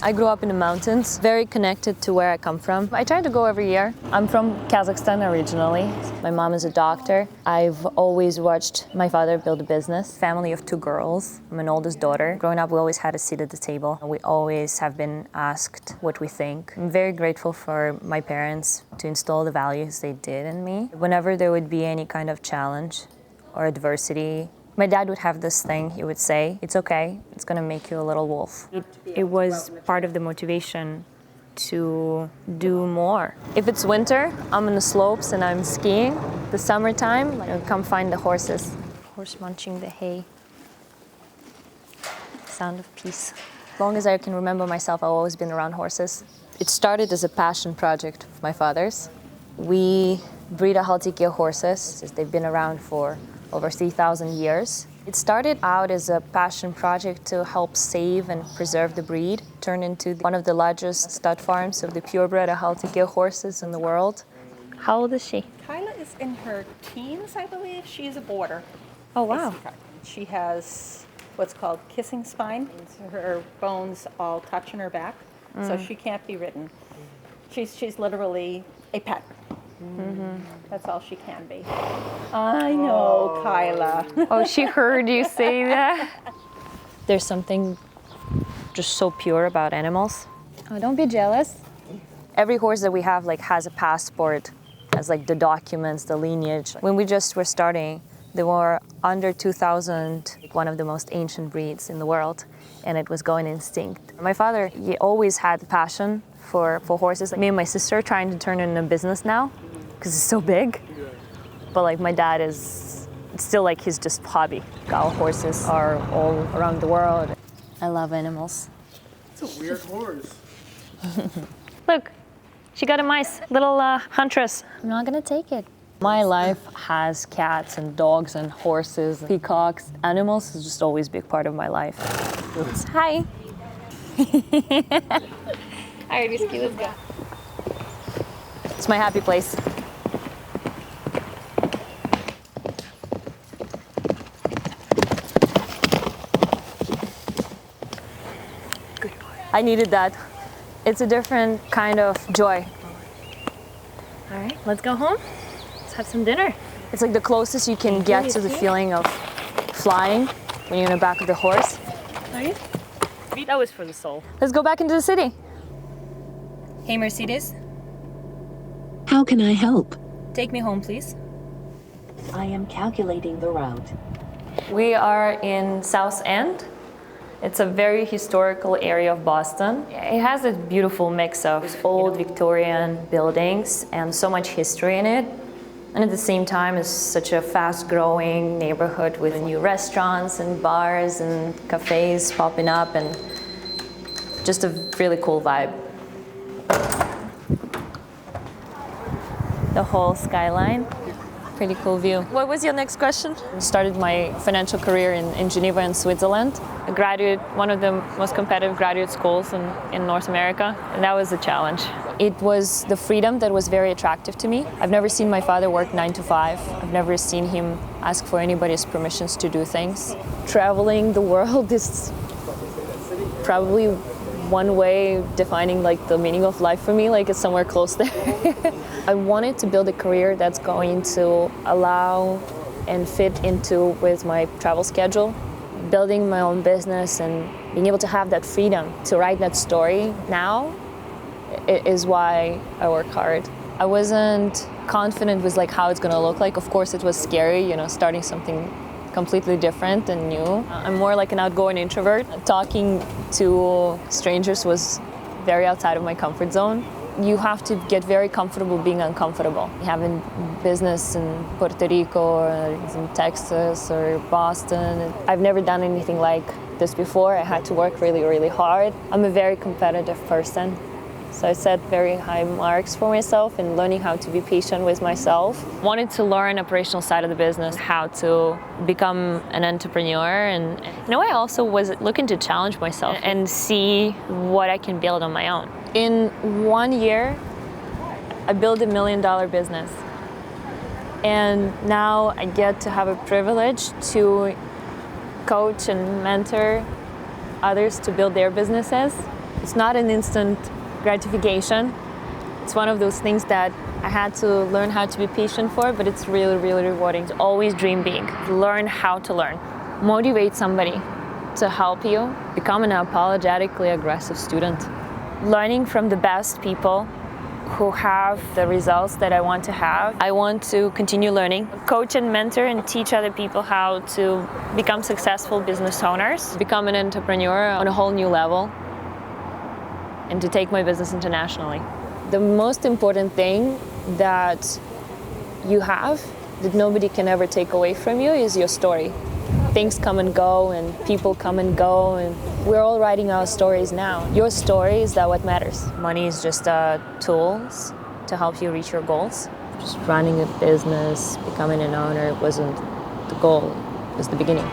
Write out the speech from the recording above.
I grew up in the mountains, very connected to where I come from. I try to go every year. I'm from Kazakhstan originally. My mom is a doctor. I've always watched my father build a business. Family of 2 girls. I'm an oldest daughter. Growing up, we always had a seat at the table. We always have been asked what we think. I'm very grateful for my parents to instill the values they did in me. Whenever there would be any kind of challenge or adversity, my dad would have this thing, he would say, it's okay, it's gonna make you a little wolf. It was part of the motivation to do more. If it's winter, I'm on the slopes and I'm skiing. The summertime, I come find the horses. Horse munching the hay. Sound of peace. As long as I can remember myself, I've always been around horses. It started as a passion project of my father's. We breed a Haltiki horses. They've been around for over 3,000 years. It started out as a passion project to help save and preserve the breed, turned into one of the largest stud farms of the purebred Haltiki horses in the world. How old is she? Kyla is in her teens, I believe. She's a boarder. Oh, wow. She has what's called kissing spine. Her bones all touch in her back, so she can't be ridden. She's literally a pet. That's all she can be. I know, Kyla. Oh, she heard you say that? There's something just so pure about animals. Oh, don't be jealous. Every horse that we have has a passport, has the documents, the lineage. When we just were starting, there were under 2,000, one of the most ancient breeds in the world, and it was going instinct. My father, he always had the passion for horses. Me and my sister are trying to turn it into a business now, because it's so big. But my dad is still his just hobby. Our horses are all around the world. I love animals. It's a weird horse. Look, she got a nice little huntress. I'm not gonna take it. My life has cats and dogs and horses, peacocks. Animals is just always a big part of my life. Hi. All right, Whiskey, let's go. It's my happy place. I needed that. It's a different kind of joy. All right, let's go home. Let's have some dinner. It's the closest you can get to the feeling of flying when you're in the back of the horse. Are you? That was for the soul. Let's go back into the city. Hey, Mercedes. How can I help? Take me home, please. I am calculating the route. We are in South End. It's a very historical area of Boston. It has a beautiful mix of old Victorian buildings and so much history in it. And at the same time, it's such a fast-growing neighborhood with new restaurants and bars and cafes popping up, and just a really cool vibe. The whole skyline. Pretty cool view. What was your next question? I started my financial career in Geneva in Switzerland. I graduated one of the most competitive graduate schools in North America, and that was a challenge. It was the freedom that was very attractive to me. I've never seen my father work 9 to 5. I've never seen him ask for anybody's permissions to do things. Traveling the world is probably one way defining the meaning of life for me, it's somewhere close there. I wanted to build a career that's going to allow and fit into with my travel schedule. Building my own business and being able to have that freedom to write that story now is why I work hard. I wasn't confident with how it's gonna look like. Of course it was scary, starting something completely different and new. I'm more an outgoing introvert. Talking to strangers was very outside of my comfort zone. You have to get very comfortable being uncomfortable. Having business in Puerto Rico or in Texas or Boston, I've never done anything like this before. I had to work really, really hard. I'm a very competitive person. So I set very high marks for myself in learning how to be patient with myself. Wanted to learn operational side of the business, how to become an entrepreneur. And I also was looking to challenge myself and see what I can build on my own. In 1 year, I built $1 million business. And now I get to have a privilege to coach and mentor others to build their businesses. It's not an instant gratification. It's one of those things that I had to learn how to be patient for, but it's really, really rewarding. To always dream big. Learn how to learn. Motivate somebody to help you become an unapologetically aggressive student. Learning from the best people who have the results that I want to have. I want to continue learning, coach and mentor and teach other people how to become successful business owners, become an entrepreneur on a whole new level, and to take my business internationally. The most important thing that you have, that nobody can ever take away from you, is your story. Things come and go, and people come and go, and we're all writing our stories now. Your story is that what matters. Money is just tools to help you reach your goals. Just running a business, becoming an owner wasn't the goal, it was the beginning.